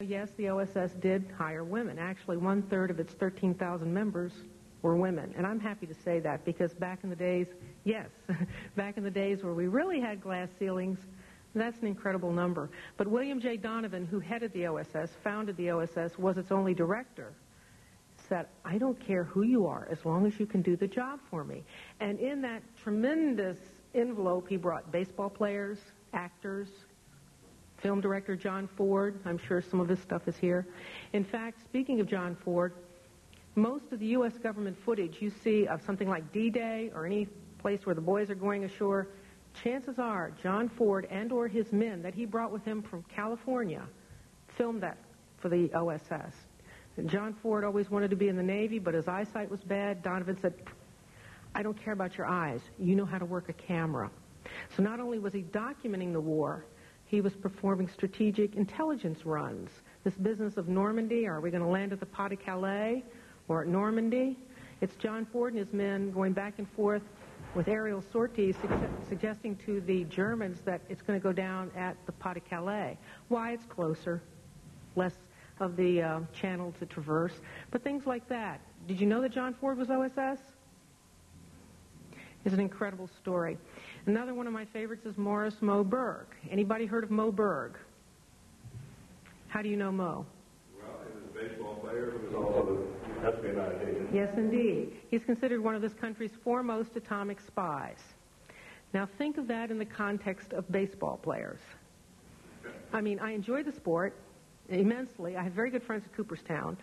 Yes, the OSS did hire women. Actually, one-third of its 13,000 members were women. And I'm happy to say that because back in the days, yes, back in the days where we really had glass ceilings, that's an incredible number. But William J. Donovan, who headed the OSS, founded the OSS, was its only director, said, I don't care who you are as long as you can do the job for me. And in that tremendous envelope, he brought baseball players, actors, film director John Ford. I'm sure some of his stuff is here. In fact, speaking of John Ford, most of the U.S. government footage you see of something like D-Day or any place where the boys are going ashore, chances are John Ford and or his men that he brought with him from California filmed that for the OSS. And John Ford always wanted to be in the Navy, but his eyesight was bad. Donovan said, I don't care about your eyes. You know how to work a camera. So not only was he documenting the war, he was performing strategic intelligence runs. This business of Normandy, are we going to land at the Pas-de-Calais or at Normandy? It's John Ford and his men going back and forth with aerial sorties suggesting to the Germans that it's going to go down at the Pas-de-Calais. Why? It's closer, less of the channel to traverse, but things like that. Did you know that John Ford was OSS? It's an incredible story. Another one of my favorites is Morris Moe Berg. Anybody heard of Moe Berg? How do you know Moe? Well, he was a baseball player who was also an espionage agent. Yes, indeed. He's considered one of this country's foremost atomic spies. Now think of that in the context of baseball players. I mean, I enjoy the sport immensely. I have very good friends at Cooperstown.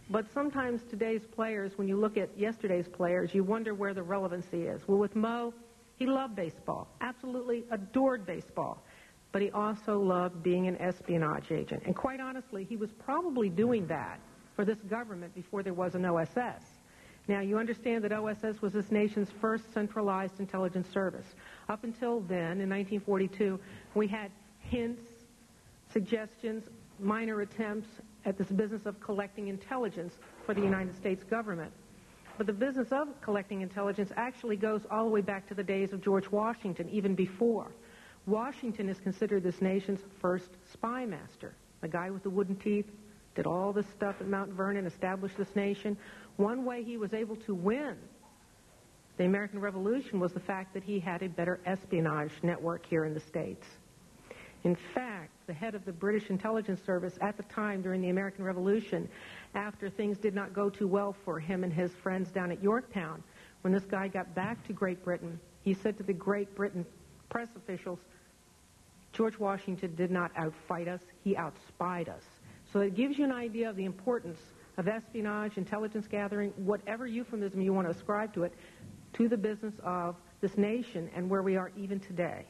But sometimes today's players, when you look at yesterday's players, you wonder where the relevancy is. Well, with Moe, he loved baseball, absolutely adored baseball. But he also loved being an espionage agent. And quite honestly, he was probably doing that for this government before there was an OSS. Now, you understand that OSS was this nation's first centralized intelligence service. Up until then, in 1942, we had hints, suggestions, minor attempts at this business of collecting intelligence for the United States government. But the business of collecting intelligence actually goes all the way back to the days of George Washington, even before. Washington is considered this nation's first spy master. The guy with the wooden teeth did all this stuff at Mount Vernon, established this nation. One way he was able to win the American Revolution was the fact that he had a better espionage network here in the States. In fact, the head of the British intelligence service at the time during the American Revolution, after things did not go too well for him and his friends down at Yorktown, when this guy got back to Great Britain, he said to the Great Britain press officials, George Washington did not outfight us, he outspied us. So it gives you an idea of the importance of espionage, intelligence gathering, whatever euphemism you want to ascribe to it, to the business of this nation and where we are even today.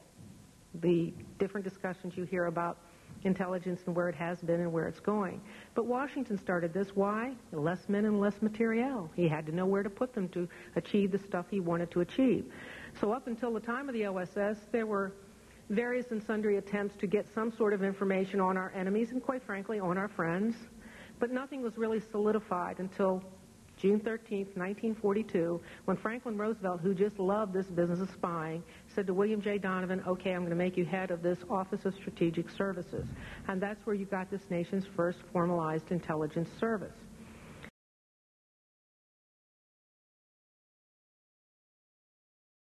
The different discussions you hear about intelligence and where it has been and where it's going. But Washington started this. Why? Less men and less materiel. He had to know where to put them to achieve the stuff he wanted to achieve. So up until the time of the OSS, there were various and sundry attempts to get some sort of information on our enemies and, quite frankly, on our friends. But nothing was really solidified until June 13th, 1942, when Franklin Roosevelt, who just loved this business of spying, said to William J. Donovan, okay, I'm going to make you head of this Office of Strategic Services. And that's where you got this nation's first formalized intelligence service.